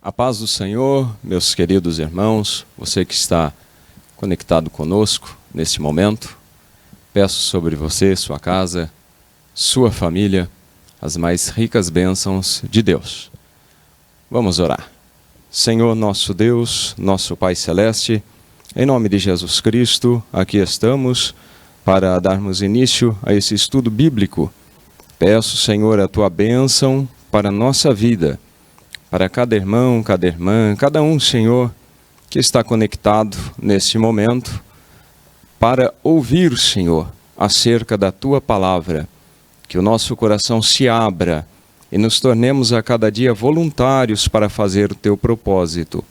A paz do Senhor, meus queridos irmãos, você que está conectado conosco neste momento, peço sobre você, sua casa, sua família, as mais ricas bênçãos de Deus. Vamos orar. Senhor nosso Deus, nosso Pai Celeste, em nome de Jesus Cristo, aqui estamos para darmos início a esse estudo bíblico. Peço, Senhor, a Tua bênção para a nossa vida, para cada irmão, cada irmã, cada um, Senhor, que está conectado neste momento, para ouvir, Senhor, acerca da Tua palavra, que o nosso coração se abra e nos tornemos a cada dia voluntários para fazer o Teu propósito,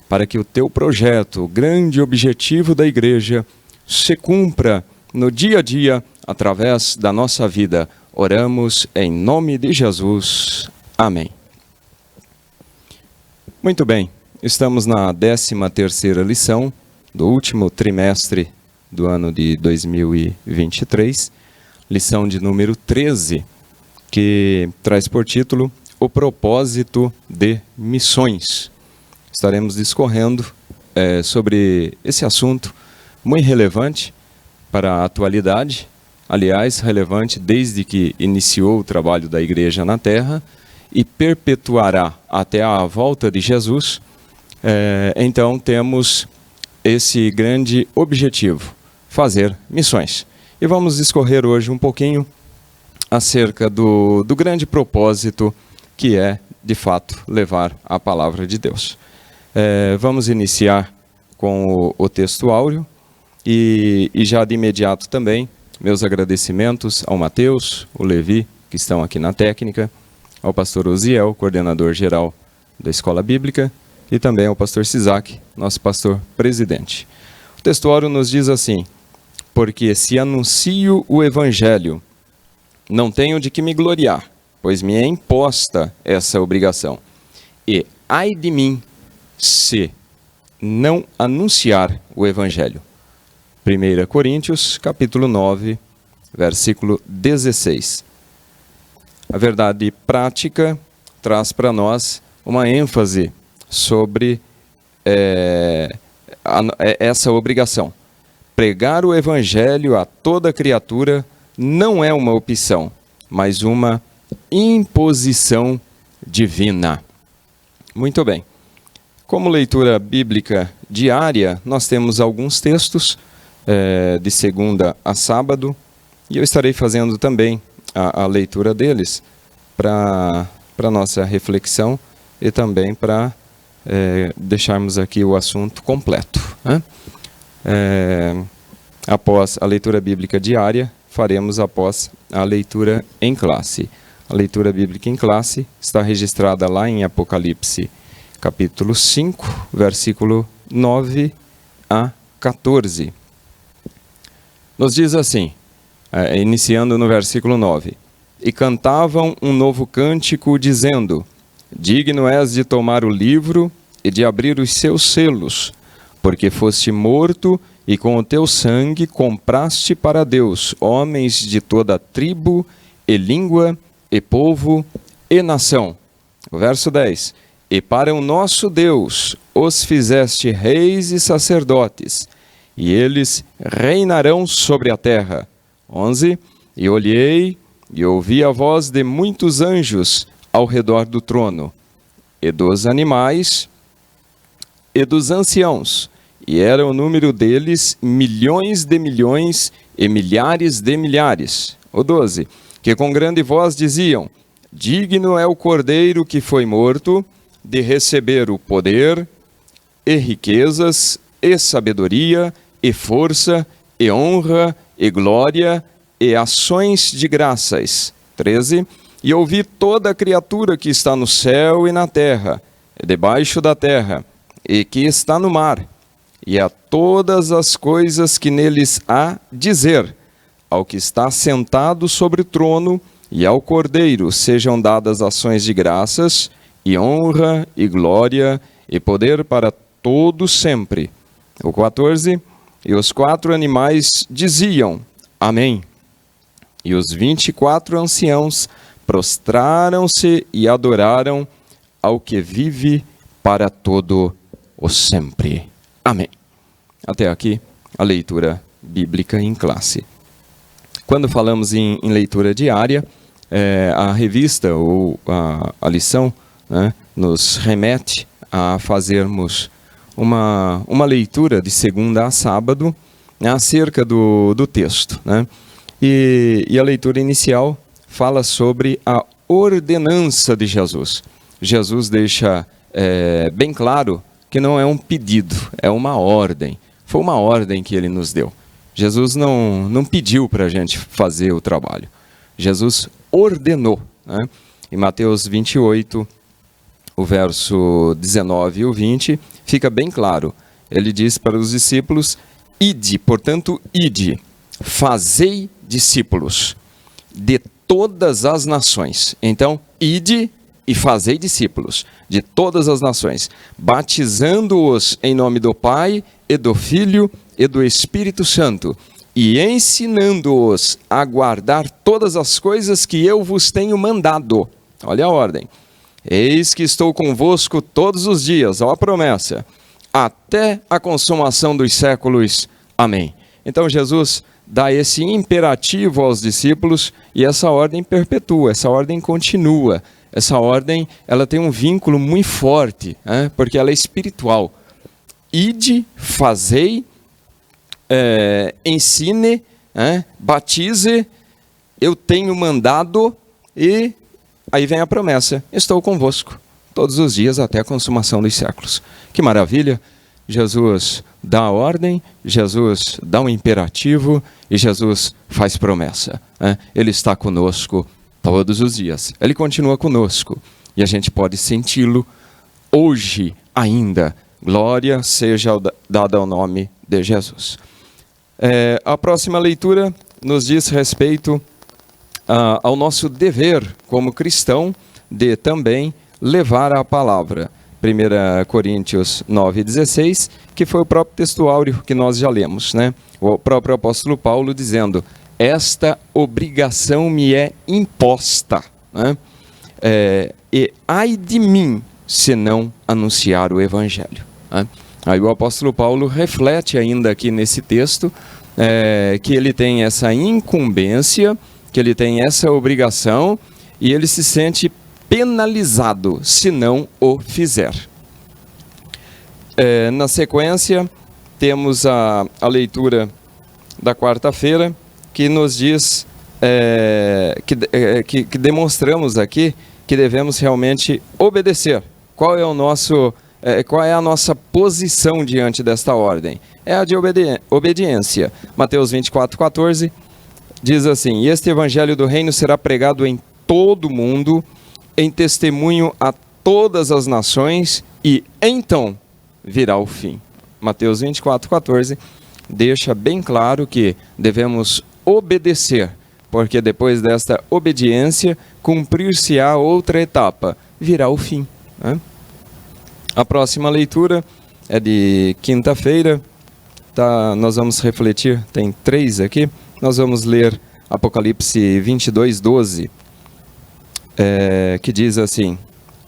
para que o Teu projeto, o grande objetivo da igreja, se cumpra no dia a dia, através da nossa vida. Oramos em nome de Jesus. Amém. Muito bem, estamos na 13ª lição do último trimestre do ano de 2023, lição de número 13, que traz por título O Propósito de Missões. Estaremos discorrendo sobre esse assunto muito relevante para a atualidade, aliás, relevante desde que iniciou o trabalho da igreja na terra, e perpetuará até a volta de Jesus. Então temos esse grande objetivo, fazer missões. E vamos discorrer hoje um pouquinho acerca do grande propósito que é, de fato, levar a palavra de Deus. Vamos iniciar com o texto áureo e já de imediato também meus agradecimentos ao Mateus, o Levi, que estão aqui na técnica, ao pastor Osiel, coordenador geral da Escola Bíblica, e também ao pastor Sisak, nosso pastor presidente. O textuário nos diz assim: porque se anuncio o Evangelho, não tenho de que me gloriar, pois me é imposta essa obrigação. E ai de mim, se não anunciar o Evangelho. 1 Coríntios, capítulo 9, versículo 16. A verdade prática traz para nós uma ênfase sobre essa obrigação. Pregar o Evangelho a toda criatura não é uma opção, mas uma imposição divina. Muito bem. Como leitura bíblica diária, nós temos alguns textos de segunda a sábado, e eu estarei fazendo também a leitura deles para nossa reflexão e também para deixarmos aqui o assunto completo. Após a leitura bíblica diária, faremos após a leitura em classe. A leitura bíblica em classe está registrada lá em Apocalipse, capítulo 5, versículo 9 a 14. Nos diz assim, iniciando no versículo 9: E cantavam um novo cântico, dizendo: Digno és de tomar o livro e de abrir os seus selos, porque foste morto e com o teu sangue compraste para Deus homens de toda tribo e língua e povo e nação. O verso 10: E para o nosso Deus os fizeste reis e sacerdotes, e eles reinarão sobre a terra. 11: E olhei e ouvi a voz de muitos anjos ao redor do trono, e dos animais, e dos anciãos, e era o número deles milhões de milhões e milhares de milhares. O 12: Que com grande voz diziam: Digno é o Cordeiro que foi morto de receber o poder, e riquezas, e sabedoria, e força, e honra, e glória, e ações de graças. 13: E ouvi toda a criatura que está no céu e na terra, e debaixo da terra, e que está no mar, e a todas as coisas que neles há, dizer ao que está sentado sobre o trono e ao Cordeiro sejam dadas ações de graças, e honra, e glória, e poder para todos sempre. O 14, e os 4 animais diziam, Amém. E os 24 anciãos prostraram-se e adoraram ao que vive para todo o sempre. Amém. Até aqui a leitura bíblica em classe. Quando falamos em leitura diária, a revista ou a lição, né, nos remete a fazermos uma leitura de segunda a sábado, né, acerca do texto, né? E a leitura inicial fala sobre a ordenança de Jesus. Jesus deixa bem claro que não é um pedido, é uma ordem. Foi uma ordem que ele nos deu. Jesus não pediu para a gente fazer o trabalho. Jesus ordenou, né? Em Mateus 28, o verso 19 e o 20, fica bem claro. Ele diz para os discípulos, ide, portanto, ide, fazei discípulos de todas as nações. Então, ide e fazei discípulos de todas as nações, batizando-os em nome do Pai e do Filho e do Espírito Santo, e ensinando-os a guardar todas as coisas que eu vos tenho mandado. Olha a ordem. Eis que estou convosco todos os dias, ó a promessa, até a consumação dos séculos. Amém. Então Jesus dá esse imperativo aos discípulos e essa ordem perpetua, essa ordem continua. Essa ordem, ela tem um vínculo muito forte, né? Porque ela é espiritual. Ide, fazei, ensine, batize, eu tenho mandado, e aí vem a promessa, estou convosco todos os dias até a consumação dos séculos. Que maravilha! Jesus dá a ordem, Jesus dá um imperativo e Jesus faz promessa, né? Ele está conosco todos os dias. Ele continua conosco e a gente pode senti-lo hoje ainda. Glória seja dada ao nome de Jesus. A próxima leitura nos diz respeito ao nosso dever como cristão de também levar a palavra. 1 Coríntios 9,16, que foi o próprio textuário que nós já lemos, né? O próprio apóstolo Paulo dizendo, esta obrigação me é imposta, né? E ai de mim se não anunciar o evangelho, né? Aí o apóstolo Paulo reflete ainda aqui nesse texto que ele tem essa incumbência, que ele tem essa obrigação e ele se sente penalizado se não o fizer. Na sequência, temos a leitura da quarta-feira, que nos diz, que demonstramos aqui que devemos realmente obedecer. Qual é a nossa posição diante desta ordem? É a de obediência. Mateus 24:14 diz assim, e este evangelho do reino será pregado em todo o mundo, em testemunho a todas as nações, e então virá o fim. Mateus 24:14 deixa bem claro que devemos obedecer, porque depois desta obediência, cumprir-se-á outra etapa, virá o fim, né? A próxima leitura é de quinta-feira, nós vamos refletir, tem 3 aqui, nós vamos ler Apocalipse 22:12, que diz assim,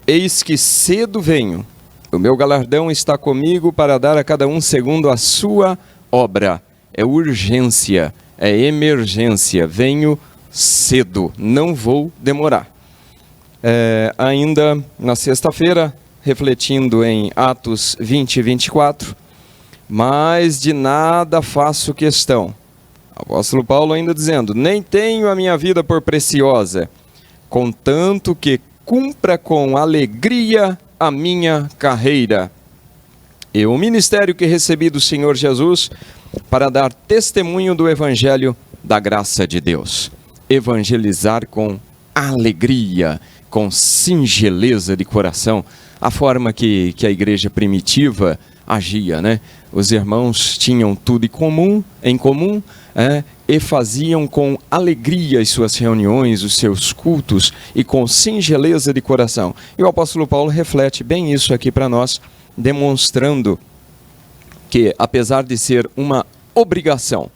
eis que cedo venho, o meu galardão está comigo para dar a cada um segundo a sua obra. É urgência, é emergência, venho cedo, não vou demorar. Ainda na sexta-feira, refletindo em Atos 20:24, mas de nada faço questão. O apóstolo Paulo ainda dizendo, nem tenho a minha vida por preciosa, contanto que cumpra com alegria a minha carreira e o ministério que recebi do Senhor Jesus para dar testemunho do evangelho da graça de Deus. Evangelizar com alegria, com singeleza de coração, a forma que a igreja primitiva agia, né? Os irmãos tinham tudo em comum, e faziam com alegria as suas reuniões, os seus cultos, e com singeleza de coração. E o apóstolo Paulo reflete bem isso aqui para nós, demonstrando que, apesar de ser uma obrigação,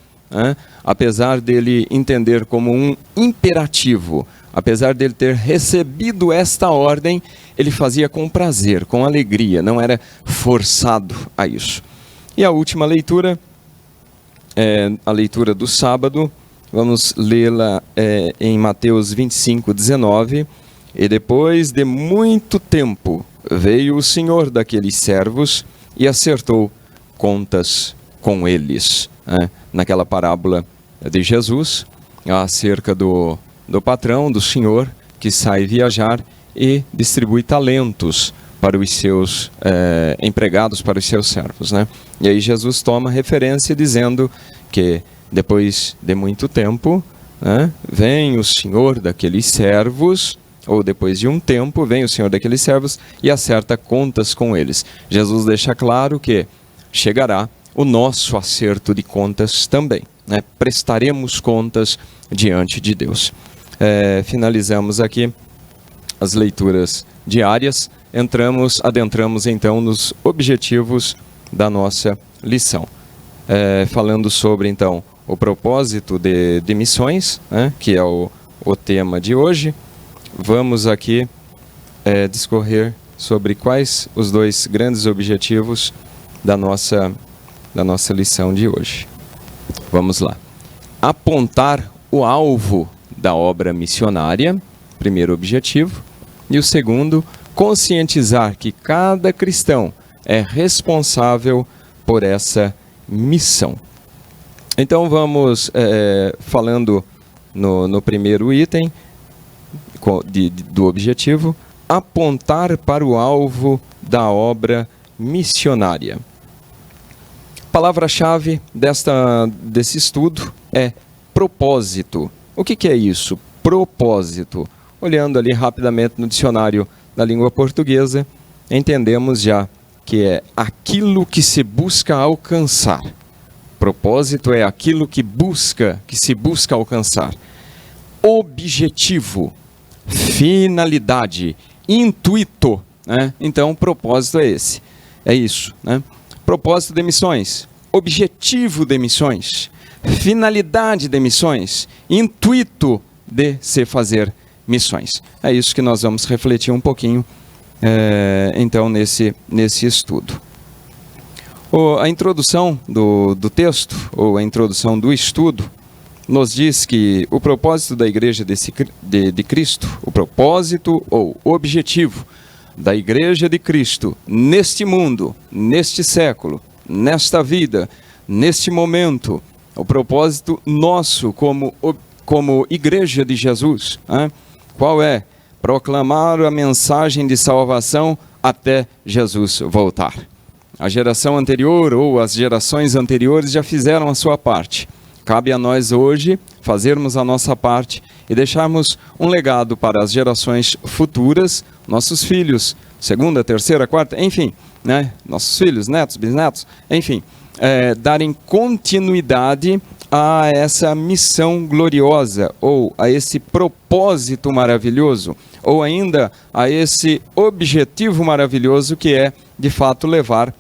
apesar dele entender como um imperativo, apesar dele ter recebido esta ordem, ele fazia com prazer, com alegria, não era forçado a isso. E a última leitura é a leitura do sábado. Vamos lê-la em Mateus 25, 19. E depois de muito tempo veio o senhor daqueles servos e acertou contas com eles. Naquela parábola de Jesus, acerca do patrão, do senhor, que sai viajar e distribui talentos para os seus empregados, para os seus servos, né? E aí Jesus toma referência dizendo que depois de muito tempo, vem o senhor daqueles servos, ou depois de um tempo, vem o senhor daqueles servos e acerta contas com eles. Jesus deixa claro que chegará o nosso acerto de contas também, né? Prestaremos contas diante de Deus. Finalizamos aqui as leituras diárias, adentramos então nos objetivos da nossa lição. Falando sobre então o propósito de missões, que é o tema de hoje, vamos aqui discorrer sobre quais os dois grandes objetivos da nossa lição de hoje. Vamos lá. Apontar o alvo da obra missionária, primeiro objetivo, e o segundo, conscientizar que cada cristão é responsável por essa missão. Então vamos falando no primeiro item do objetivo, apontar para o alvo da obra missionária. A palavra-chave desse estudo é propósito. O que é isso? Propósito. Olhando ali rapidamente no dicionário da língua portuguesa, entendemos já que é aquilo que se busca alcançar. Propósito é aquilo que se busca alcançar. Objetivo, finalidade, intuito, né? Então, propósito é esse. É isso, né? Propósito de missões, objetivo de missões, finalidade de missões, intuito de se fazer missões. É isso que nós vamos refletir um pouquinho, então, nesse estudo. A introdução do texto, ou a introdução do estudo, nos diz que o propósito da Igreja de Cristo, o propósito ou o objetivo da Igreja de Cristo neste mundo, neste século, nesta vida, neste momento, o propósito nosso como Igreja de Jesus, qual é? Proclamar a mensagem de salvação até Jesus voltar. A geração anterior ou as gerações anteriores já fizeram a sua parte. Cabe a nós hoje fazermos a nossa parte e deixarmos um legado para as gerações futuras, nossos filhos, segunda, terceira, quarta, enfim, né? Nossos filhos, netos, bisnetos, enfim, darem continuidade a essa missão gloriosa, ou a esse propósito maravilhoso, ou ainda a esse objetivo maravilhoso que é, de fato, levar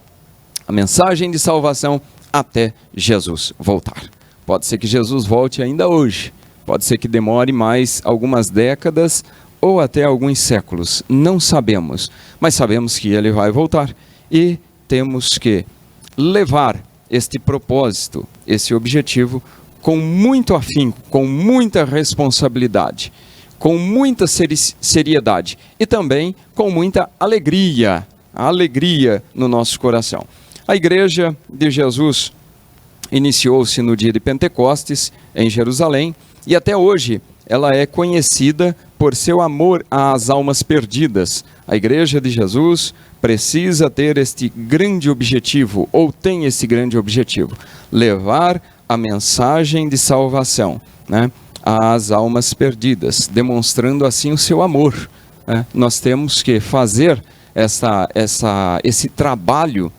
a mensagem de salvação até Jesus voltar. Pode ser que Jesus volte ainda hoje, pode ser que demore mais algumas décadas ou até alguns séculos, não sabemos, mas sabemos que ele vai voltar e temos que levar este propósito, esse objetivo, com muito afinco, com muita responsabilidade, com muita seriedade e também com muita alegria no nosso coração. A Igreja de Jesus iniciou-se no dia de Pentecostes, em Jerusalém, e até hoje ela é conhecida por seu amor às almas perdidas. A Igreja de Jesus precisa ter este grande objetivo, ou tem esse grande objetivo, levar a mensagem de salvação, né, às almas perdidas, demonstrando assim o seu amor, né? Nós temos que fazer esse trabalho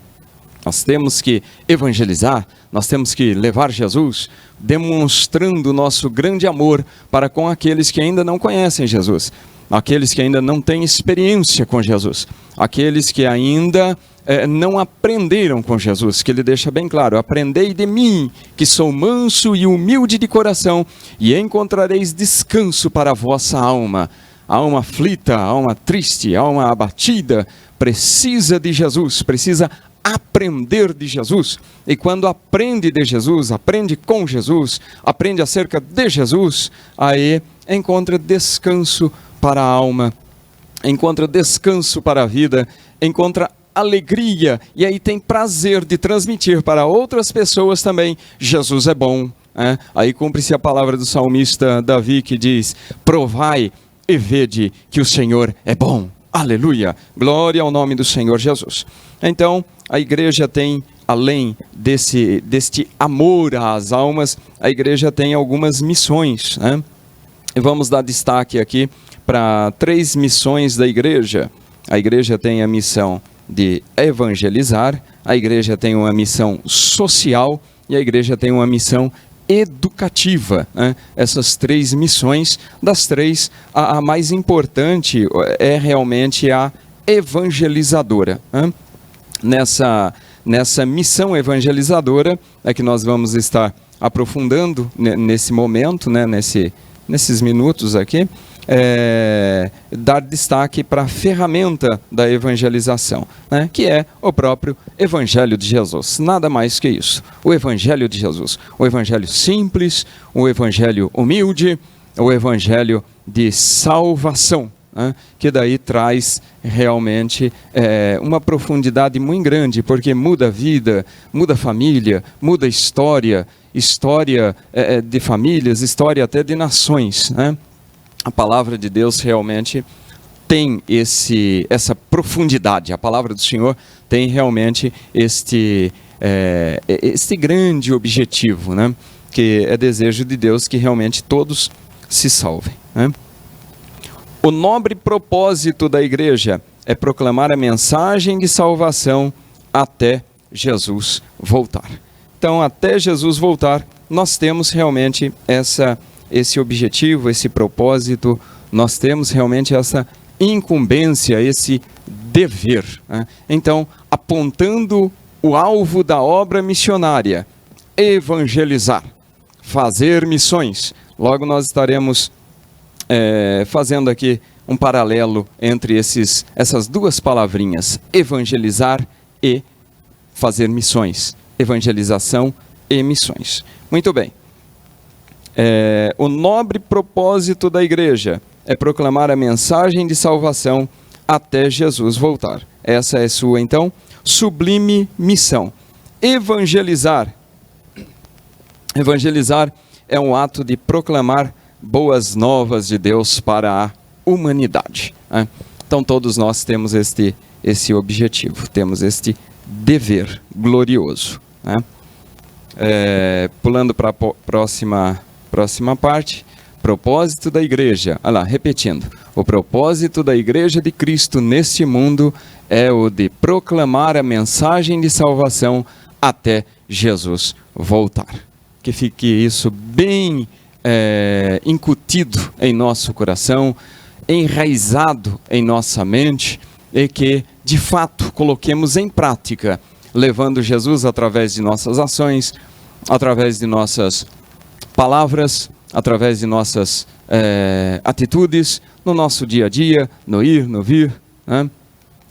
Nós temos que evangelizar, nós temos que levar Jesus, demonstrando o nosso grande amor para com aqueles que ainda não conhecem Jesus, aqueles que ainda não têm experiência com Jesus, aqueles que ainda não aprenderam com Jesus, que ele deixa bem claro: aprendei de mim, que sou manso e humilde de coração, e encontrareis descanso para a vossa alma. A alma aflita, a alma triste, a alma abatida, precisa de Jesus, precisa aprender de Jesus. E quando aprende de Jesus, aprende com Jesus, aprende acerca de Jesus, aí encontra descanso para a alma, encontra descanso para a vida, encontra alegria, e aí tem prazer de transmitir para outras pessoas também: Jesus é bom. Aí cumpre-se a palavra do salmista Davi, que diz: provai e vede que o Senhor é bom. Aleluia, glória ao nome do Senhor Jesus. Então a igreja tem, além deste amor às almas, a igreja tem algumas missões, E vamos dar destaque aqui para 3 missões da igreja. A igreja tem a missão de evangelizar, a igreja tem uma missão social e a igreja tem uma missão educativa. Essas 3 missões, das 3, a mais importante é realmente a evangelizadora. Nessa missão evangelizadora é que nós vamos estar aprofundando nesse momento, nesses minutos aqui. Dar destaque para a ferramenta da evangelização, que é o próprio Evangelho de Jesus. Nada mais que isso. O Evangelho de Jesus. O Evangelho simples, o Evangelho humilde, o Evangelho de salvação, que daí traz realmente uma profundidade muito grande, porque muda a vida, muda a família, muda a história de famílias, história até de nações, A palavra de Deus realmente tem essa profundidade. A palavra do Senhor tem realmente este grande objetivo, que é desejo de Deus que realmente todos se salvem. O nobre propósito da igreja é proclamar a mensagem de salvação até Jesus voltar. Então, até Jesus voltar, nós temos realmente esse objetivo, esse propósito, nós temos realmente essa incumbência, esse dever. Então, apontando o alvo da obra missionária: evangelizar, fazer missões. Logo nós estaremos fazendo aqui um paralelo entre essas 2 palavrinhas: evangelizar e fazer missões. Evangelização e missões. Muito bem. O nobre propósito da igreja é proclamar a mensagem de salvação até Jesus voltar. Essa é sua, então, sublime missão. Evangelizar é um ato de proclamar boas novas de Deus para a humanidade. Então todos nós temos esse objetivo, temos este dever glorioso. Pulando para a próxima parte: propósito da igreja. Olha lá, repetindo: o propósito da igreja de Cristo neste mundo é o de proclamar a mensagem de salvação até Jesus voltar. Que fique isso bem incutido em nosso coração, enraizado em nossa mente, e que de fato coloquemos em prática, levando Jesus através de nossas ações, através de nossas palavras, através de nossas atitudes, no nosso dia a dia, no ir, no vir,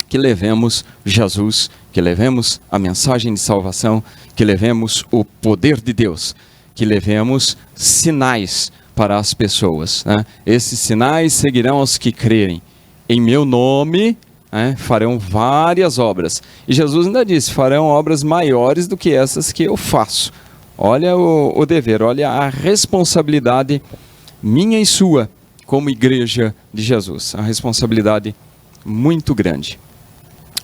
que levemos Jesus, que levemos a mensagem de salvação, que levemos o poder de Deus, que levemos sinais para as pessoas. Esses sinais seguirão aos que crerem. Em meu nome farão várias obras. E Jesus ainda disse: farão obras maiores do que essas que eu faço. Olha o dever, olha a responsabilidade minha e sua como igreja de Jesus. A responsabilidade muito grande.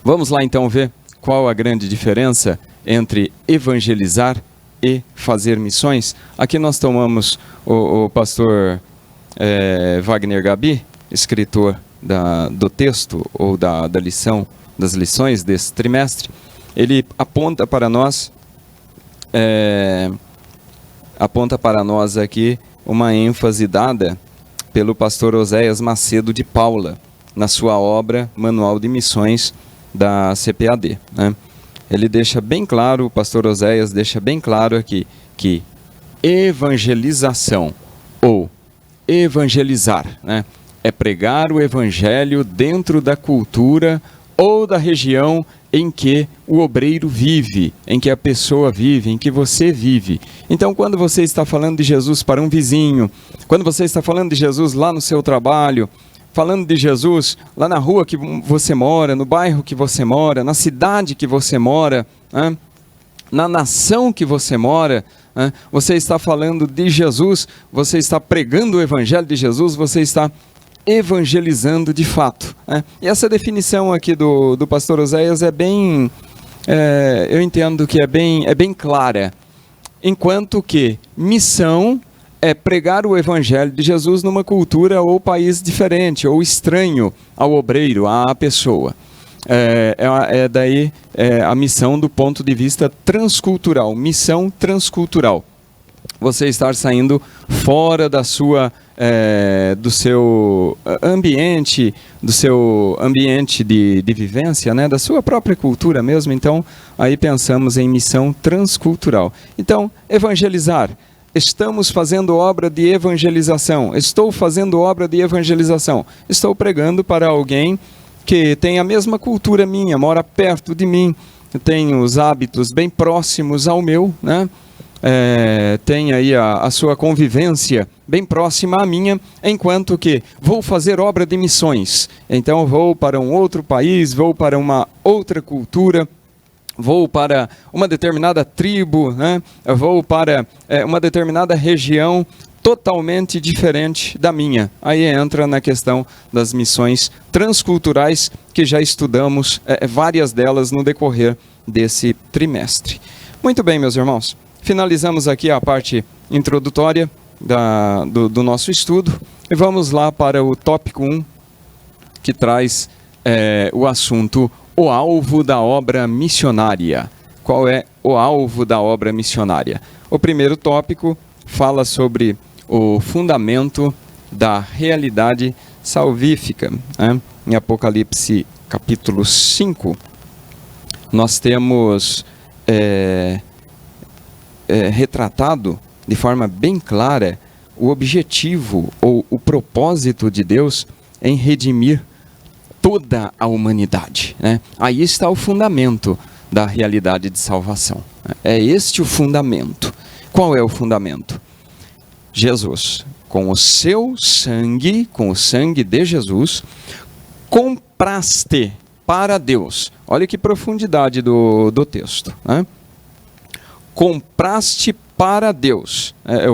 Vamos lá então ver qual a grande diferença entre evangelizar e fazer missões. Aqui nós tomamos o pastor Wagner Gabi, escritor do texto ou da lição, das lições desse trimestre. ele aponta para nós aqui uma ênfase dada pelo pastor Oséias Macedo de Paula, na sua obra Manual de Missões da CPAD, né? Ele deixa bem claro, o pastor Oséias deixa bem claro aqui, que evangelização, ou evangelizar, né, é pregar o evangelho dentro da cultura ou da região em que o obreiro vive, em que a pessoa vive, em que você vive. Então, quando você está falando de Jesus para um vizinho, quando você está falando de Jesus lá no seu trabalho, falando de Jesus lá na rua que você mora, no bairro que você mora, na cidade que você mora, né, na nação que você mora, né, você está falando de Jesus, você está pregando o evangelho de Jesus, você está evangelizando de fato, né? E essa definição aqui do pastor Oséias é bem, eu entendo que é bem clara, enquanto que missão é pregar o evangelho de Jesus numa cultura ou país diferente, ou estranho ao obreiro, à pessoa. Daí a missão do ponto de vista transcultural, missão transcultural. Você estar saindo fora do seu ambiente, de vivência, né? Da sua própria cultura mesmo. Então, aí pensamos em missão transcultural. Então, evangelizar. Estamos fazendo obra de evangelização. Estou fazendo obra de evangelização. Estou pregando para alguém que tem a mesma cultura minha, mora perto de mim, tem os hábitos bem próximos ao meu, né? Tem aí a sua convivência bem próxima à minha, enquanto que vou fazer obra de missões. Então vou para um outro país, vou para uma outra cultura, vou para uma determinada tribo, né? Vou para uma determinada região totalmente diferente da minha. Aí entra na questão das missões transculturais, que já estudamos várias delas no decorrer desse trimestre. Muito bem, meus irmãos. Finalizamos aqui a parte introdutória do nosso estudo e vamos lá para o tópico 1, que traz o assunto o alvo da obra missionária. Qual é o alvo da obra missionária? O primeiro tópico fala sobre o fundamento da realidade salvífica, né? Em Apocalipse capítulo 5, nós temos retratado de forma bem clara o objetivo ou o propósito de Deus em redimir toda a humanidade, né? Aí está o fundamento da realidade de salvação. É este o fundamento. Qual é o fundamento? Jesus, com o seu sangue, com o sangue de Jesus, compraste para Deus. Olha que profundidade do texto, né? Compraste para Deus. É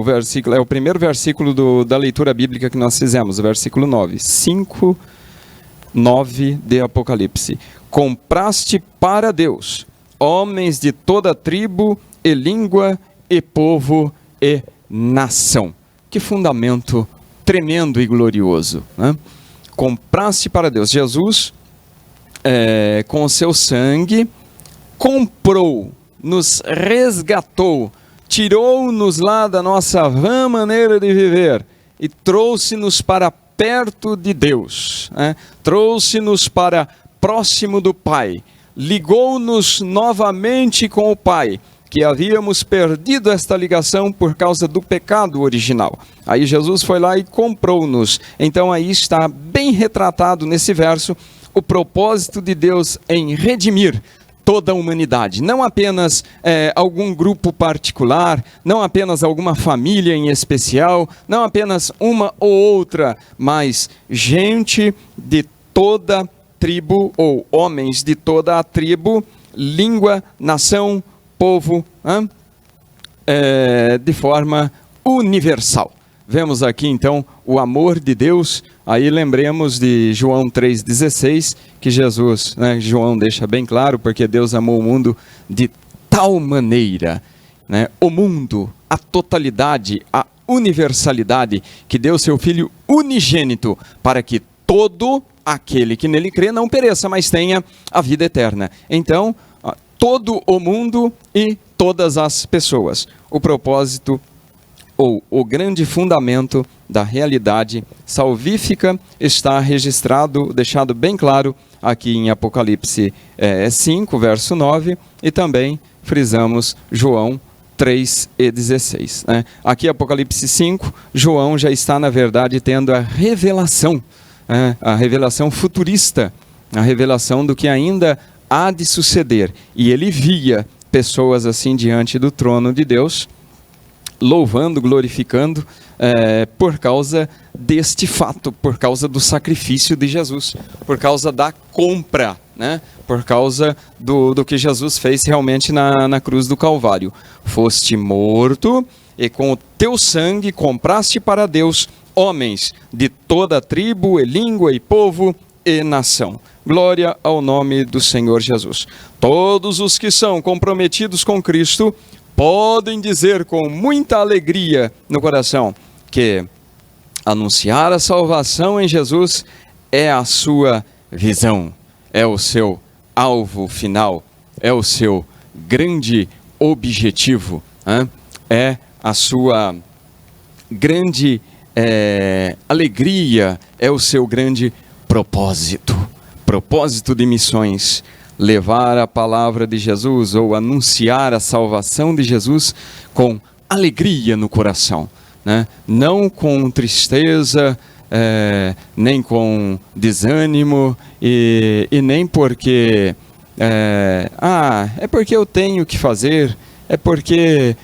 o primeiro versículo da leitura bíblica que nós fizemos, o versículo 9. 5:9 de Apocalipse. Compraste para Deus homens de toda tribo e língua e povo e nação. Que fundamento tremendo e glorioso, né? Compraste para Deus. Jesus, com o seu sangue, comprou, nos resgatou, tirou-nos lá da nossa vã maneira de viver e trouxe-nos para perto de Deus, né? Trouxe-nos para próximo do Pai, ligou-nos novamente com o Pai, que havíamos perdido esta ligação por causa do pecado original. Aí Jesus foi lá e comprou-nos. Então aí está bem retratado nesse verso o propósito de Deus em redimir toda a humanidade, não apenas algum grupo particular, não apenas alguma família em especial, não apenas uma ou outra, mas gente de toda tribo, ou homens de toda a tribo, língua, nação, povo, de forma universal. Vemos aqui então o amor de Deus. Aí lembremos de João 3,16, que Jesus, né, João deixa bem claro, porque Deus amou o mundo de tal maneira, né, o mundo, a totalidade, a universalidade, que deu seu Filho unigênito, para que todo aquele que nele crê não pereça, mas tenha a vida eterna. Então, todo o mundo e todas as pessoas. O propósito ou o grande fundamento da realidade salvífica está registrado, deixado bem claro aqui em Apocalipse 5, verso 9, e também frisamos João 3:16. Né? Aqui Apocalipse 5, João já está, na verdade, tendo a revelação futurista, a revelação do que ainda há de suceder. E ele via pessoas assim diante do trono de Deus, louvando, glorificando, por causa deste fato, por causa do sacrifício de Jesus, por causa da compra, né? Por causa do que Jesus fez realmente na cruz do Calvário. Foste morto e com o teu sangue compraste para Deus homens de toda tribo e língua e povo e nação. Glória ao nome do Senhor Jesus. Todos os que são comprometidos com Cristo podem dizer com muita alegria no coração que anunciar a salvação em Jesus é a sua visão, é o seu alvo final, é o seu grande objetivo, é a sua grande alegria, é o seu grande propósito de missões. Levar a palavra de Jesus ou anunciar a salvação de Jesus com alegria no coração, né? Não com tristeza, nem com desânimo e nem porque é porque eu tenho que fazer, é porque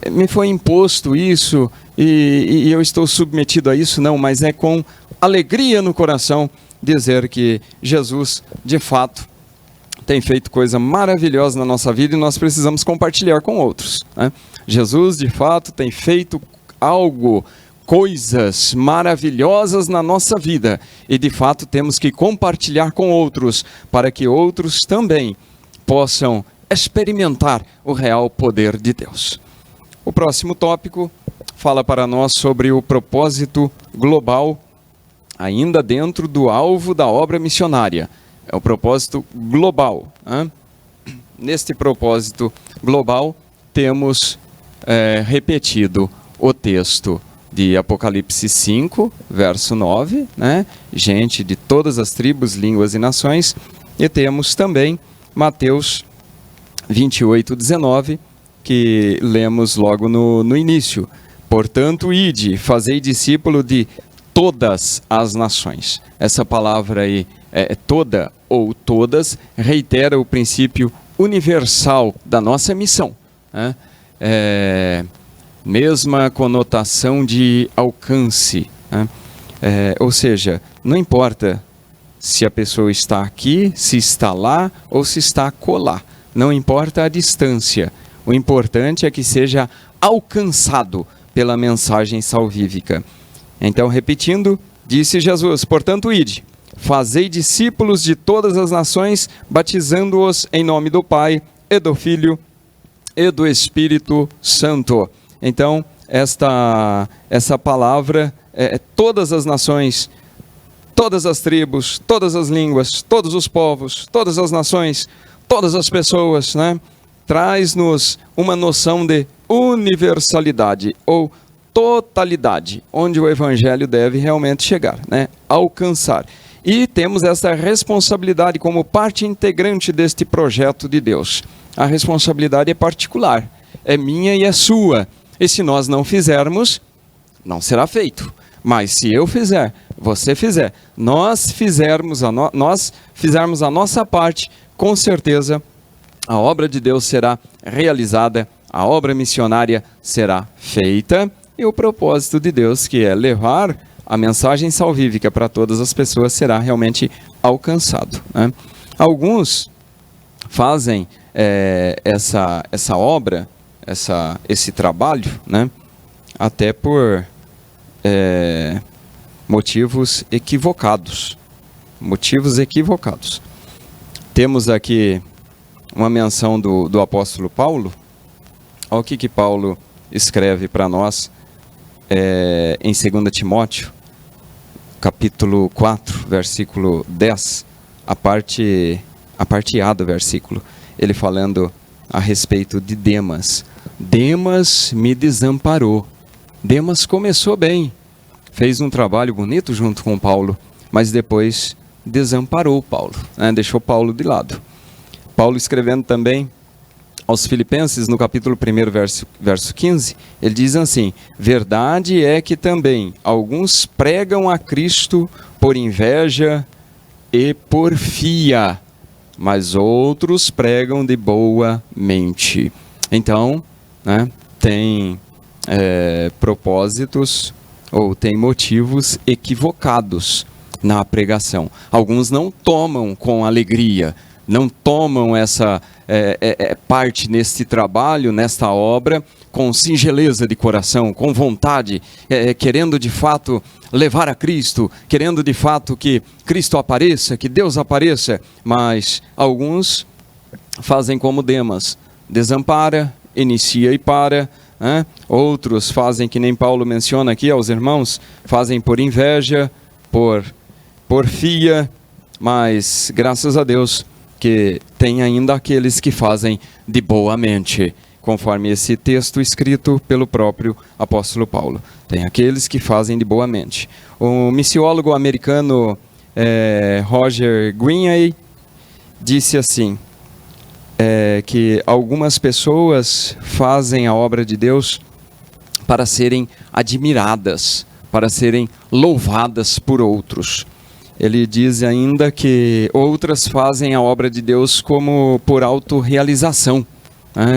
me foi imposto isso e eu estou submetido a isso. Não, mas é com alegria no coração dizer que Jesus, de fato, tem feito coisa maravilhosa na nossa vida e nós precisamos compartilhar com outros, né? Jesus, de fato, tem feito coisas maravilhosas na nossa vida e, de fato, temos que compartilhar com outros para que outros também possam experimentar o real poder de Deus. O próximo tópico fala para nós sobre o propósito global, ainda dentro do alvo da obra missionária. É o propósito global. Neste propósito global, temos repetido o texto de Apocalipse 5, verso 9, né? Gente de todas as tribos, línguas e nações. E temos também Mateus 28, 19, que lemos logo no início. Portanto, ide, fazei discípulo de todas as nações. Essa palavra aí, toda ou todas, reitera o princípio universal da nossa missão, né? Mesma conotação de alcance, né? Ou seja, não importa se a pessoa está aqui, se está lá ou se está acolá. Não importa a distância. O importante é que seja alcançado pela mensagem salvífica. Então, repetindo, disse Jesus: portanto, ide, fazei discípulos de todas as nações, batizando-os em nome do Pai, e do Filho, e do Espírito Santo. Então, essa palavra todas as nações, todas as tribos, todas as línguas, todos os povos, todas as nações, todas as pessoas, né? Traz-nos uma noção de universalidade ou totalidade, onde o evangelho deve realmente chegar, né? Alcançar. E temos essa responsabilidade como parte integrante deste projeto de Deus. A responsabilidade é particular, é minha e é sua. E se nós não fizermos, não será feito. Mas se eu fizer, você fizer, nós fizermos a nossa parte, com certeza a obra de Deus será realizada, a obra missionária será feita. E o propósito de Deus, que é levar a mensagem salvífica para todas as pessoas, será realmente alcançado, né? Alguns fazem essa obra, esse trabalho, né? Até por motivos equivocados. Temos aqui uma menção do apóstolo Paulo. Olha o que Paulo escreve para nós em 2 Timóteo, capítulo 4, versículo 10, a parte A do versículo. ele falando a respeito de Demas. Demas me desamparou. Demas começou bem, fez um trabalho bonito junto com Paulo, mas depois desamparou Paulo, né? Deixou Paulo de lado. Paulo escrevendo também aos Filipenses, no capítulo 1, verso 15, ele diz assim: verdade é que também alguns pregam a Cristo por inveja e porfia, mas outros pregam de boa mente. Então, né, tem propósitos ou tem motivos equivocados na pregação. Alguns não tomam com alegria, não tomam essa parte neste trabalho, nesta obra, com singeleza de coração, com vontade, querendo de fato levar a Cristo, querendo de fato que Cristo apareça, que Deus apareça, mas alguns fazem como Demas, desampara, inicia e para, né? Outros fazem que nem Paulo menciona aqui aos irmãos, fazem por inveja, por porfia, mas graças a Deus que tem ainda aqueles que fazem de boa mente, conforme esse texto escrito pelo próprio apóstolo Paulo. Tem aqueles que fazem de boa mente. O missiólogo americano Roger Greenaway disse assim, que algumas pessoas fazem a obra de Deus para serem admiradas, para serem louvadas por outros. Ele diz ainda que outras fazem a obra de Deus como por autorrealização.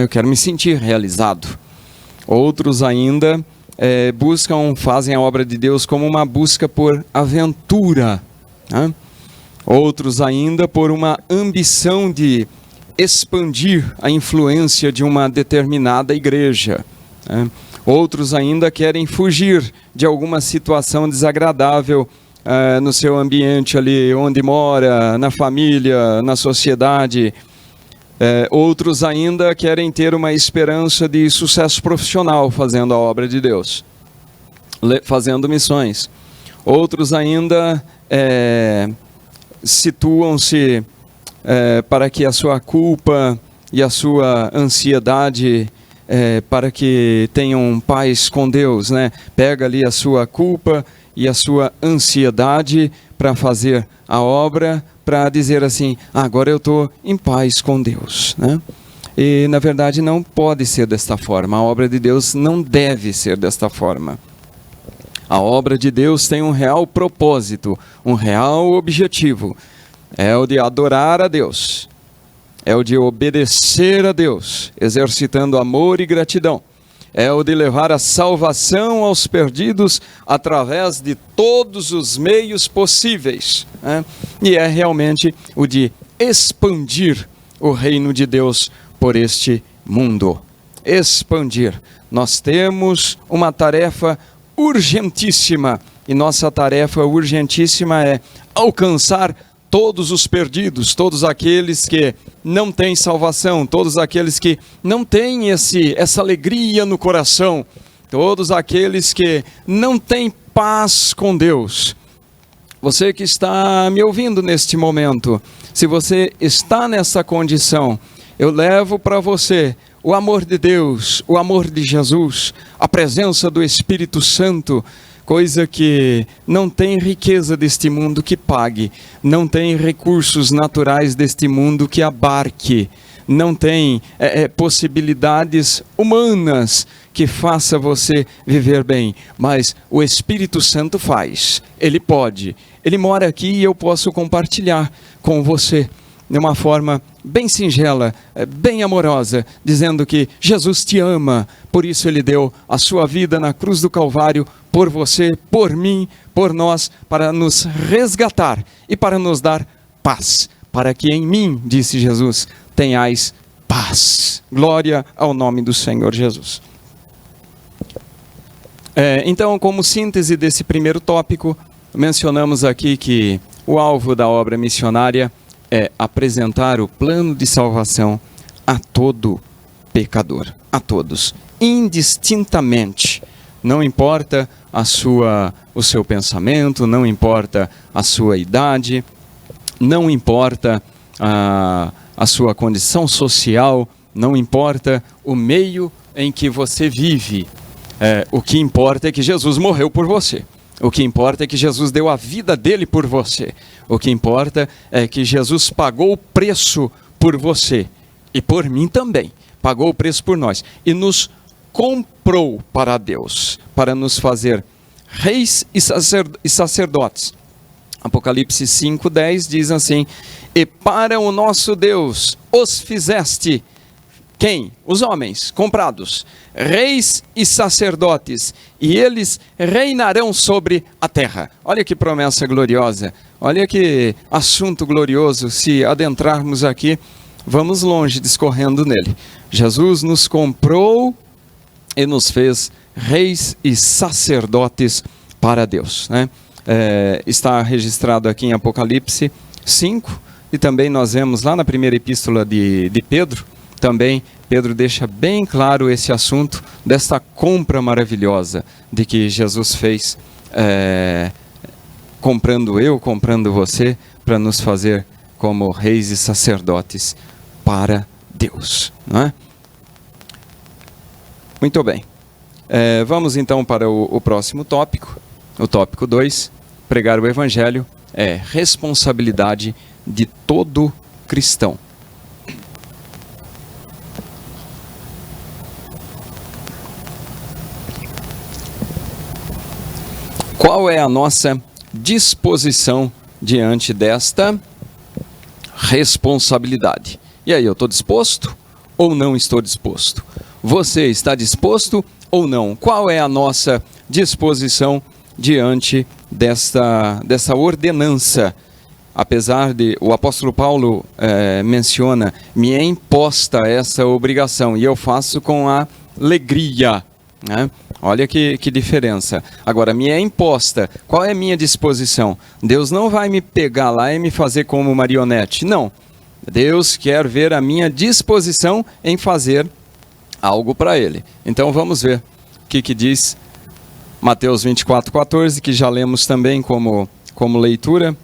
Eu quero me sentir realizado. Outros ainda fazem a obra de Deus como uma busca por aventura. Outros ainda por uma ambição de expandir a influência de uma determinada igreja. Outros ainda querem fugir de alguma situação desagradável no seu ambiente ali onde mora, na família, na sociedade. Outros ainda querem ter uma esperança de sucesso profissional fazendo a obra de Deus, fazendo missões. Outros ainda situam-se para que a sua culpa e a sua ansiedade para que tenham paz com Deus, né? Pega ali a sua culpa e a sua ansiedade para fazer a obra, para dizer assim, agora eu estou em paz com Deus, né? E na verdade não pode ser desta forma, a obra de Deus não deve ser desta forma. A obra de Deus tem um real propósito, um real objetivo, é o de adorar a Deus, é o de obedecer a Deus, exercitando amor e gratidão. É o de levar a salvação aos perdidos através de todos os meios possíveis, né? E é realmente o de expandir o reino de Deus por este mundo. Expandir. Nós temos uma tarefa urgentíssima, e nossa tarefa urgentíssima é alcançar todos os perdidos, todos aqueles que não têm salvação, todos aqueles que não têm essa alegria no coração, todos aqueles que não têm paz com Deus. Você que está me ouvindo neste momento, se você está nessa condição, eu levo para você o amor de Deus, o amor de Jesus, a presença do Espírito Santo, coisa que não tem riqueza deste mundo que pague, não tem recursos naturais deste mundo que abarque, não tem possibilidades humanas que faça você viver bem, mas o Espírito Santo faz, Ele pode, Ele mora aqui e eu posso compartilhar com você de uma forma bem singela, bem amorosa, dizendo que Jesus te ama, por isso Ele deu a sua vida na cruz do Calvário, por você, por mim, por nós, para nos resgatar e para nos dar paz, para que em mim, disse Jesus, tenhais paz. Glória ao nome do Senhor Jesus. Então, como síntese desse primeiro tópico, mencionamos aqui que o alvo da obra missionária é apresentar o plano de salvação a todo pecador, a todos, indistintamente. Não importa o seu pensamento, não importa a sua idade, não importa a sua condição social, não importa o meio em que você vive. O que importa é que Jesus morreu por você. O que importa é que Jesus deu a vida dele por você. O que importa é que Jesus pagou o preço por você e por mim também. Pagou o preço por nós e nos comprou para Deus, para nos fazer reis e sacerdotes. Apocalipse 5:10 diz assim: e para o nosso Deus os fizeste, quem? Os homens, comprados, reis e sacerdotes, e eles reinarão sobre a terra. Olha que promessa gloriosa, olha que assunto glorioso. Se adentrarmos aqui, vamos longe discorrendo nele. Jesus nos comprou e nos fez reis e sacerdotes para Deus, né? Está registrado aqui em Apocalipse 5, e também nós vemos lá na primeira epístola de Pedro, também Pedro deixa bem claro esse assunto desta compra maravilhosa de que Jesus fez, comprando eu, comprando você, para nos fazer como reis e sacerdotes para Deus, não é? Muito bem. Vamos então para o próximo tópico, o tópico 2. Pregar o Evangelho é responsabilidade de todo cristão. Qual é a nossa disposição diante desta responsabilidade? E aí, eu estou disposto ou não estou disposto? Você está disposto ou não? Qual é a nossa disposição diante dessa ordenança? Apesar de o apóstolo Paulo menciona, me é imposta essa obrigação e eu faço com alegria, né? Olha que diferença. Agora, me é imposta, qual é a minha disposição? Deus não vai me pegar lá e me fazer como marionete, não. Deus quer ver a minha disposição em fazer algo para Ele. Então vamos ver o que diz Mateus 24:14, que já lemos também como leitura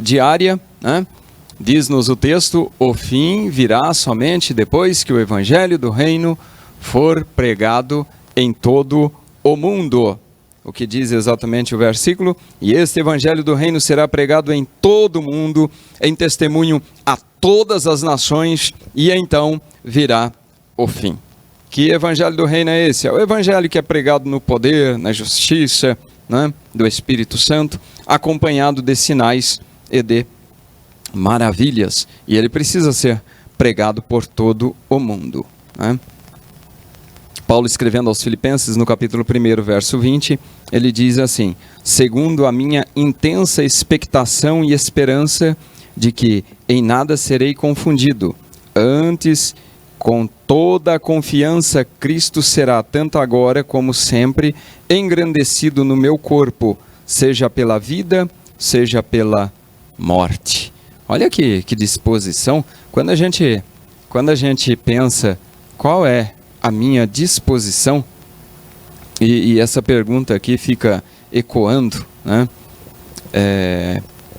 diária, né? Diz-nos o texto: o fim virá somente depois que o evangelho do reino for pregado em todo o mundo. O que diz exatamente o versículo? E este evangelho do reino será pregado em todo o mundo, em testemunho a todas as nações, e então virá o fim. Que evangelho do reino é esse? É o evangelho que é pregado no poder, na justiça, né, do Espírito Santo, acompanhado de sinais e de maravilhas. E ele precisa ser pregado por todo o mundo, né? Paulo, escrevendo aos Filipenses, no capítulo 1, verso 20, ele diz assim: segundo a minha intensa expectação e esperança de que em nada serei confundido, antes, com toda a confiança, Cristo será, tanto agora como sempre, engrandecido no meu corpo, seja pela vida, seja pela morte. Olha que disposição. Quando a gente pensa qual é a minha disposição, e essa pergunta aqui fica ecoando, né?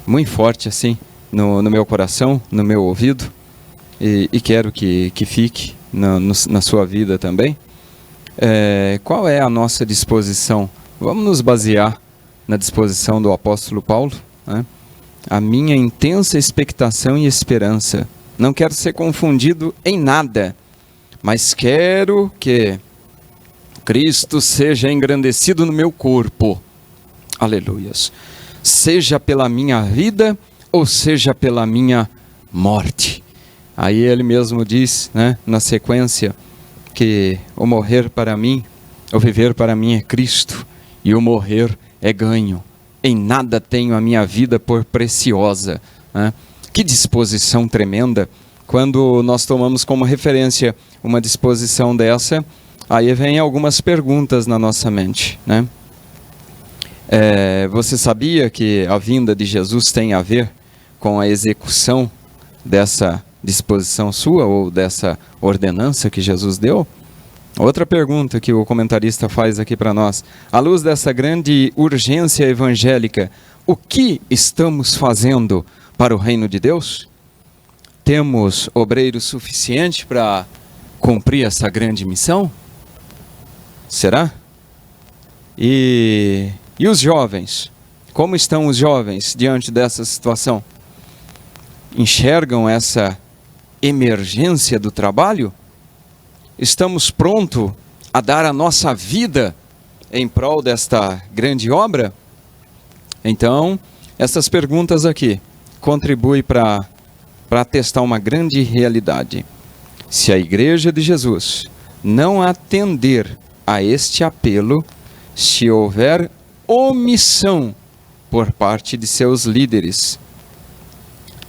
Muito forte assim no meu coração, no meu ouvido, e quero que fique na sua vida também. Qual é a nossa disposição? Vamos nos basear na disposição do apóstolo Paulo, né? A minha intensa expectação e esperança. Não quero ser confundido em nada, mas quero que Cristo seja engrandecido no meu corpo. Aleluias. Seja pela minha vida ou seja pela minha morte. Aí ele mesmo diz, né, na sequência, que o morrer para mim, o viver para mim é Cristo, e o morrer é ganho. Em nada tenho a minha vida por preciosa, né? Que disposição tremenda. Quando nós tomamos como referência uma disposição dessa, aí vem algumas perguntas na nossa mente, né? Você sabia que a vinda de Jesus tem a ver com a execução dessa disposição sua ou dessa ordenança que Jesus deu? Outra pergunta que o comentarista faz aqui para nós: à luz dessa grande urgência evangélica, o que estamos fazendo para o reino de Deus? Temos obreiro suficiente para cumprir essa grande missão? Será? E os jovens? Como estão os jovens diante dessa situação? Enxergam essa emergência do trabalho? Estamos prontos a dar a nossa vida em prol desta grande obra? Então, essas perguntas aqui contribuem para atestar uma grande realidade. Se a Igreja de Jesus não atender a este apelo, se houver omissão por parte de seus líderes,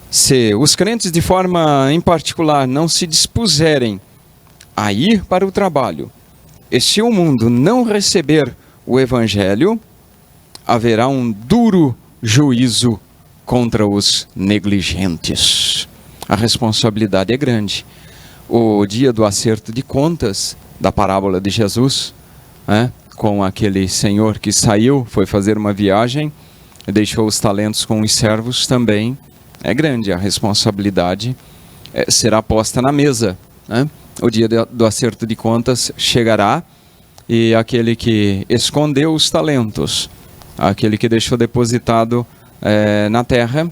se os crentes de forma em particular não se dispuserem a ir para o trabalho, e se o mundo não receber o Evangelho, haverá um duro juízo contra os negligentes. A responsabilidade é grande. O dia do acerto de contas da parábola de Jesus, com aquele senhor que saiu, foi fazer uma viagem, deixou os talentos com os servos, também é grande. A responsabilidade será posta na mesa. O dia do acerto de contas chegará, e aquele que escondeu os talentos, aquele que deixou depositado na terra,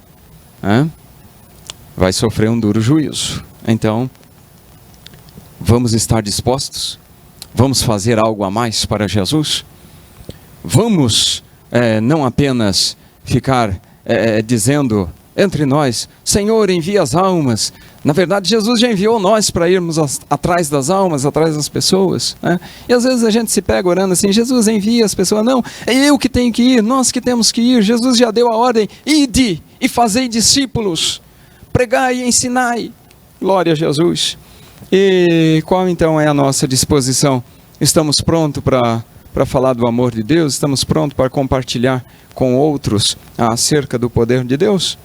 vai sofrer um duro juízo. Então, vamos estar dispostos? Vamos fazer algo a mais para Jesus? Vamos não apenas ficar dizendo entre nós: Senhor, envia as almas. Na verdade, Jesus já enviou nós para irmos atrás das almas, atrás das pessoas. E às vezes a gente se pega orando assim: Jesus, envia as pessoas. Não, é eu que tenho que ir, nós que temos que ir. Jesus já deu a ordem: ide e fazei discípulos, pregai e ensinai. Glória a Jesus. E qual então é a nossa disposição? Estamos prontos para falar do amor de Deus? Estamos prontos para compartilhar com outros acerca do poder de Deus?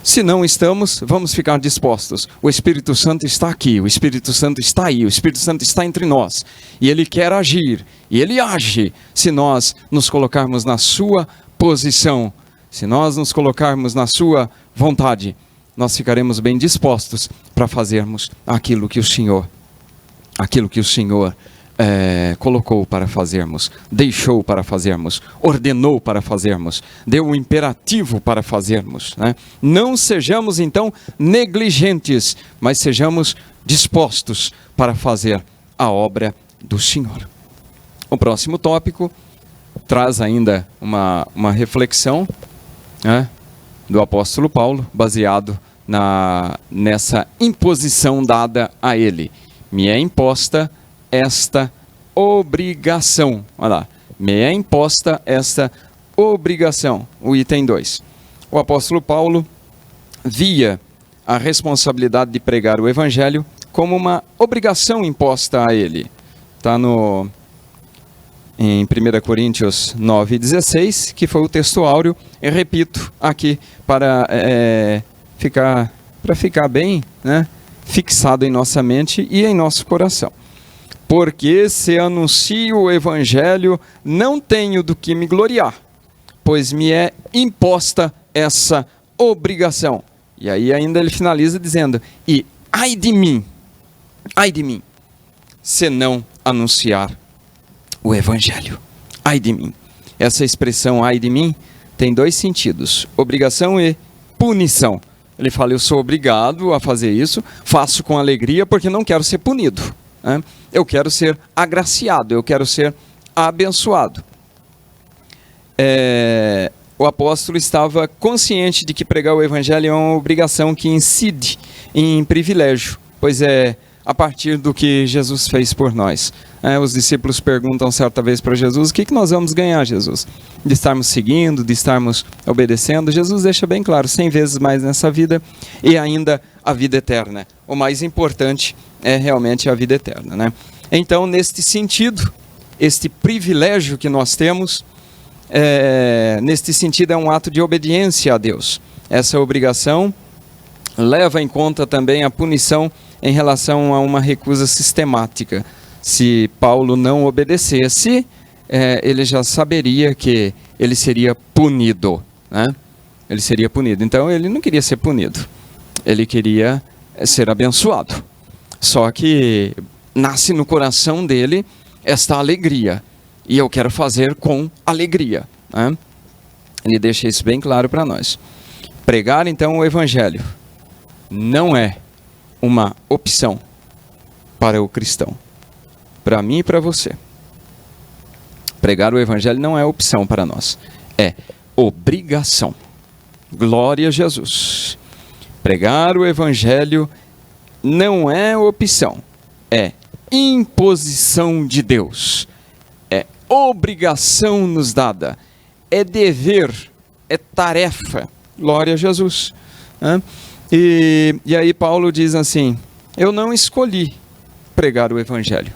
Se não estamos, vamos ficar dispostos. O Espírito Santo está aqui, o Espírito Santo está aí, o Espírito Santo está entre nós. E Ele quer agir, e Ele age se nós nos colocarmos na sua posição. Se nós nos colocarmos na sua vontade, nós ficaremos bem dispostos para fazermos aquilo que o Senhor colocou para fazermos, deixou para fazermos, ordenou para fazermos, deu um imperativo para fazermos. Não sejamos então negligentes, mas sejamos dispostos para fazer a obra do Senhor. O próximo tópico traz ainda uma reflexão do apóstolo Paulo, baseado nessa imposição dada a ele. Me é imposta esta obrigação. Olha lá. Me é imposta esta obrigação. O item 2. O apóstolo Paulo via a responsabilidade de pregar o Evangelho como uma obrigação imposta a ele. Está em 1 Coríntios 9,16, que foi o texto áureo. Eu repito aqui para ficar bem fixado em nossa mente e em nosso coração. Porque se anuncio o Evangelho, não tenho do que me gloriar, pois me é imposta essa obrigação. E aí ainda ele finaliza dizendo: e ai de mim, se não anunciar o Evangelho. Ai de mim. Essa expressão ai de mim tem dois sentidos: obrigação e punição. Ele fala: eu sou obrigado a fazer isso, faço com alegria porque não quero ser punido. Eu quero ser agraciado, eu quero ser abençoado. O apóstolo estava consciente de que pregar o Evangelho é uma obrigação que incide em privilégio, pois é a partir do que Jesus fez por nós. Os discípulos perguntam certa vez para Jesus: o que nós vamos ganhar, Jesus? De estarmos seguindo, de estarmos obedecendo? Jesus deixa bem claro: 100 vezes mais nessa vida e ainda a vida eterna. O mais importante é realmente a vida eterna. Então, neste sentido, este privilégio que nós temos, neste sentido é um ato de obediência a Deus. Essa obrigação leva em conta também a punição em relação a uma recusa sistemática. Se Paulo não obedecesse, ele já saberia que ele seria punido. Ele seria punido. Então ele não queria ser punido. Ele queria ser abençoado. Só que nasce no coração dele esta alegria. E eu quero fazer com alegria, né? Ele deixa isso bem claro para nós. Pregar, então, o Evangelho não é uma opção para o cristão. Para mim e para você. Pregar o Evangelho não é opção para nós. É obrigação. Glória a Jesus. Pregar o Evangelho não é opção. É imposição de Deus. É obrigação nos dada. É dever. É tarefa. Glória a Jesus. E aí Paulo diz assim: eu não escolhi pregar o Evangelho.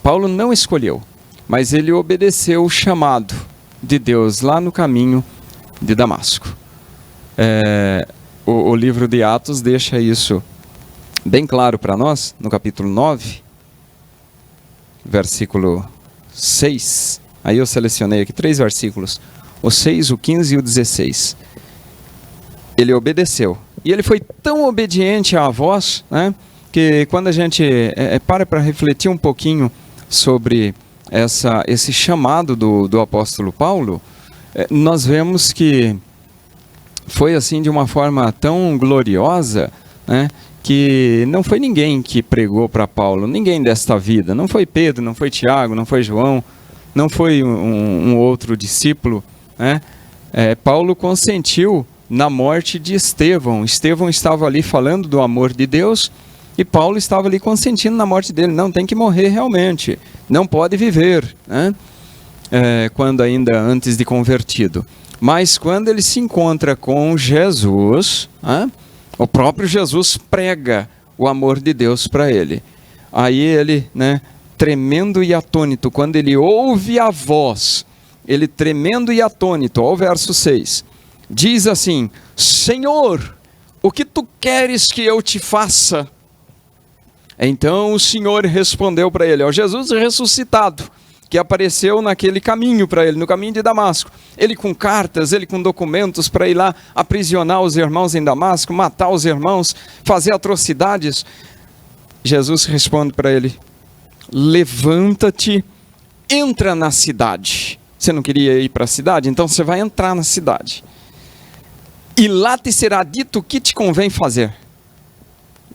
Paulo não escolheu, mas ele obedeceu o chamado de Deus lá no caminho de Damasco. O livro de Atos deixa isso bem claro para nós, no capítulo 9, versículo 6. Aí eu selecionei aqui 3 versículos, o 6, o 15 e o 16. Ele obedeceu. E ele foi tão obediente à voz, né, que quando a gente para refletir um pouquinho sobre esse chamado do apóstolo Paulo, nós vemos que foi assim de uma forma tão gloriosa, né, que não foi ninguém que pregou para Paulo, ninguém desta vida, não foi Pedro, não foi Tiago, não foi João, não foi um outro discípulo, né? Paulo consentiu na morte de Estevão. Estevão estava ali falando do amor de Deus e Paulo estava ali consentindo na morte dele. Não, tem que morrer realmente, não pode viver, né? Quando ainda antes de convertido. Mas quando ele se encontra com Jesus, o próprio Jesus prega o amor de Deus para ele. Aí ele, né, tremendo e atônito, quando ele ouve a voz, ele tremendo e atônito, ao verso 6, diz assim: Senhor, o que tu queres que eu te faça? Então o Senhor respondeu para ele, Jesus ressuscitado, que apareceu naquele caminho para ele, no caminho de Damasco. Ele com cartas, ele com documentos para ir lá aprisionar os irmãos em Damasco, matar os irmãos, fazer atrocidades. Jesus responde para ele: levanta-te, entra na cidade. Você não queria ir para a cidade? Então você vai entrar na cidade. E lá te será dito o que te convém fazer.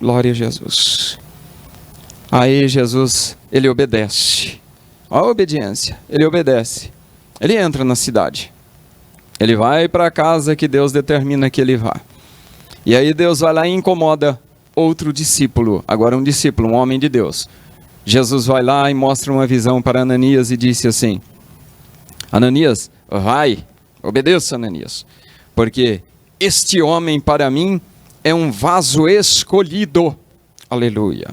Glória a Jesus. Aí Jesus, ele obedece. Olha a obediência. Ele obedece. Ele entra na cidade. Ele vai para a casa que Deus determina que ele vá. E aí Deus vai lá e incomoda outro discípulo. Agora um discípulo, um homem de Deus. Jesus vai lá e mostra uma visão para Ananias e disse assim: Ananias, vai, obedeça, Ananias, porque este homem para mim é um vaso escolhido, aleluia,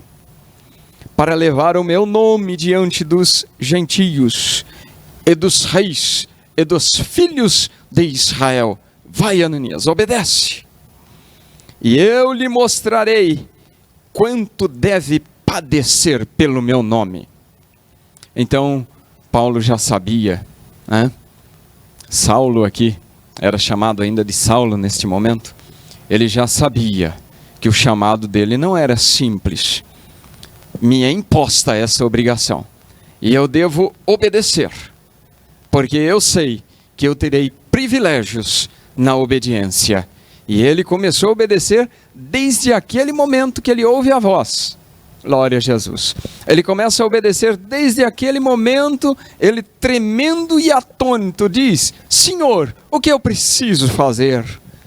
para levar o meu nome diante dos gentios e dos reis e dos filhos de Israel. Vai, Ananias, obedece, e eu lhe mostrarei quanto deve padecer pelo meu nome. Então Paulo já sabia, né? Saulo aqui, era chamado ainda de Saulo neste momento, ele já sabia que o chamado dele não era simples. Me é imposta essa obrigação e eu devo obedecer, porque eu sei que eu terei privilégios na obediência. E ele começou a obedecer desde aquele momento que ele ouve a voz. Glória a Jesus. Ele começa a obedecer desde aquele momento, ele tremendo e atônito diz: Senhor, o que eu preciso fazer?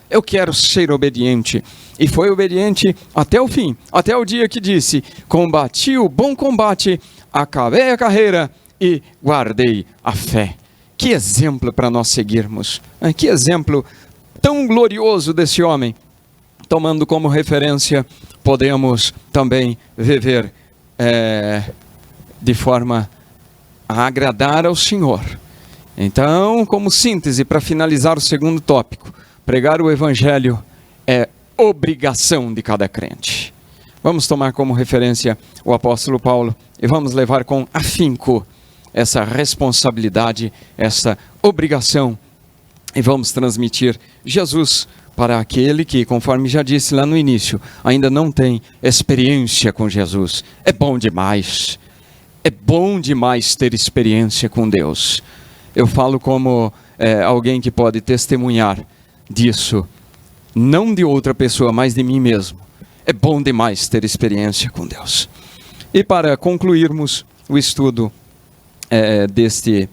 Eu quero ser obediente. E foi obediente até o fim, até o dia que disse: combati o bom combate, acabei a carreira e guardei a fé. Que exemplo para nós seguirmos. Que exemplo tão glorioso desse homem. Tomando como referência, podemos também viver de forma a agradar ao Senhor. Então, como síntese, para finalizar o segundo tópico, pregar o Evangelho é obrigação de cada crente. Vamos tomar como referência o apóstolo Paulo e vamos levar com afinco essa responsabilidade, essa obrigação, e vamos transmitir Jesus para aquele que, conforme já disse lá no início, ainda não tem experiência com Jesus. É bom demais. É bom demais ter experiência com Deus. Eu falo como alguém que pode testemunhar disso, não de outra pessoa, mas de mim mesmo. É bom demais ter experiência com Deus. E para concluirmos o estudo deste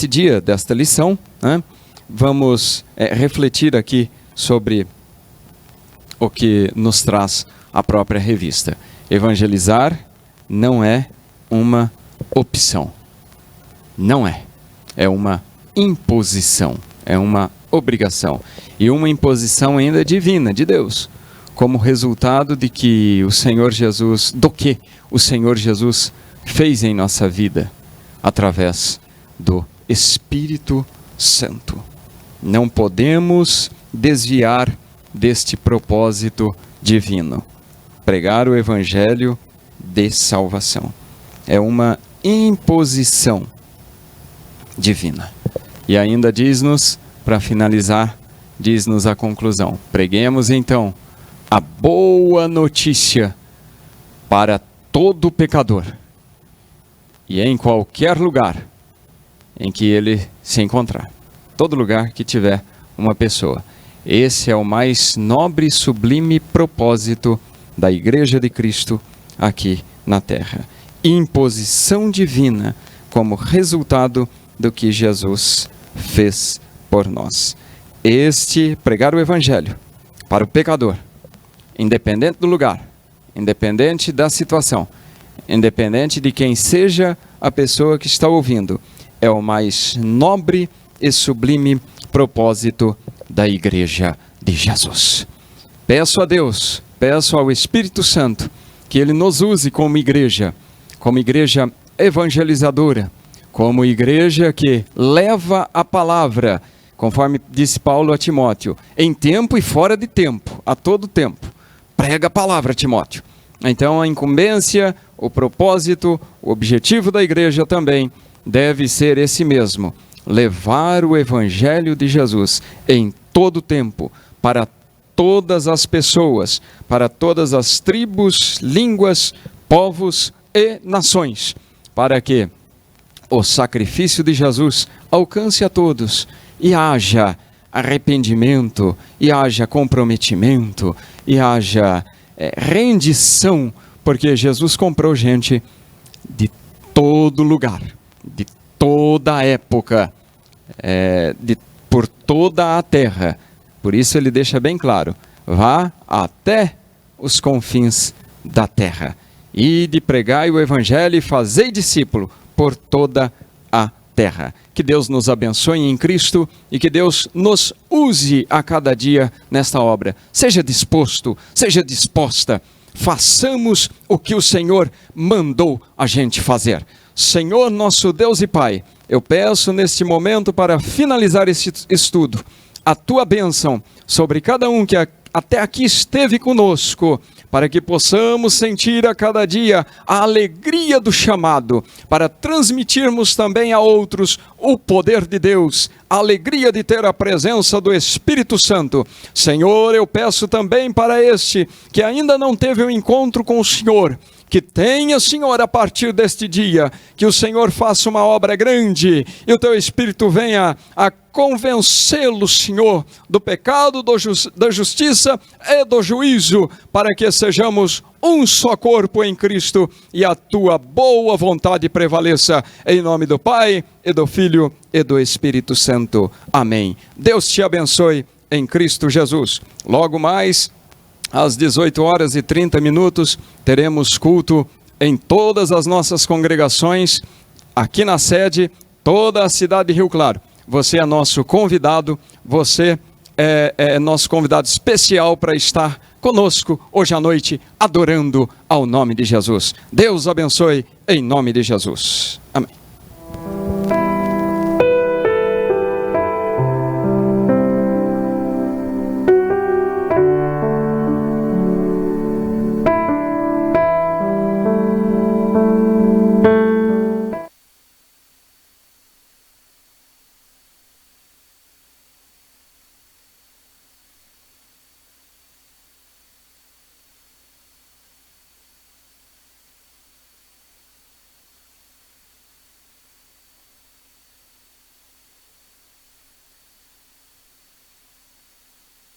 dia, desta lição, né, vamos refletir aqui sobre o que nos traz a própria revista. Evangelizar não é uma opção. Não é. É uma imposição. É uma obrigação. E uma imposição ainda divina, de Deus. Como resultado de que o Senhor Jesus, do que o Senhor Jesus fez em nossa vida, através do Espírito Santo. Não podemos desviar deste propósito divino. Pregar o Evangelho de salvação. É uma imposição divina. E ainda diz-nos, para finalizar, diz-nos a conclusão. Preguemos então a boa notícia para todo pecador. E em qualquer lugar em que ele se encontrar. Todo lugar que tiver uma pessoa. Esse é o mais nobre e sublime propósito da Igreja de Cristo aqui na Terra. Imposição divina como resultado do que Jesus fez por nós. Pregar o Evangelho para o pecador, independente do lugar, independente da situação, independente de quem seja a pessoa que está ouvindo, é o mais nobre e sublime propósito da Igreja de Jesus. Peço a Deus, peço ao Espírito Santo, que Ele nos use como igreja evangelizadora, como igreja que leva a palavra, conforme disse Paulo a Timóteo, em tempo e fora de tempo, a todo tempo. Prega a palavra, Timóteo. Então a incumbência, o propósito, o objetivo da igreja também deve ser esse mesmo: levar o Evangelho de Jesus em todo tempo, para todas as pessoas, para todas as tribos, línguas, povos e nações, para que o sacrifício de Jesus alcance a todos e haja arrependimento, e haja comprometimento, e haja rendição, porque Jesus comprou gente de todo lugar, de toda época, por toda a terra. Por isso ele deixa bem claro: vá até os confins da terra, e de pregai o Evangelho e fazei discípulo por toda a terra. Que Deus nos abençoe em Cristo e que Deus nos use a cada dia nesta obra. Seja disposto, seja disposta. Façamos o que o Senhor mandou a gente fazer. Senhor, nosso Deus e Pai, eu peço neste momento, para finalizar este estudo, a Tua bênção sobre cada um que até aqui esteve conosco, para que possamos sentir a cada dia a alegria do chamado, para transmitirmos também a outros o poder de Deus, a alegria de ter a presença do Espírito Santo. Senhor, eu peço também para este que ainda não teve um encontro com o Senhor, que tenha, Senhor, a partir deste dia, que o Senhor faça uma obra grande e o Teu Espírito venha a convencê-lo, Senhor, do pecado, da justiça e do juízo, para que sejamos um só corpo em Cristo e a Tua boa vontade prevaleça, em nome do Pai, e do Filho, e do Espírito Santo. Amém. Deus te abençoe em Cristo Jesus. Logo mais, às 18h30, teremos culto em todas as nossas congregações, aqui na sede, toda a cidade de Rio Claro. Você é nosso convidado, você é nosso convidado especial para estar conosco hoje à noite, adorando ao nome de Jesus. Deus abençoe em nome de Jesus. Amém.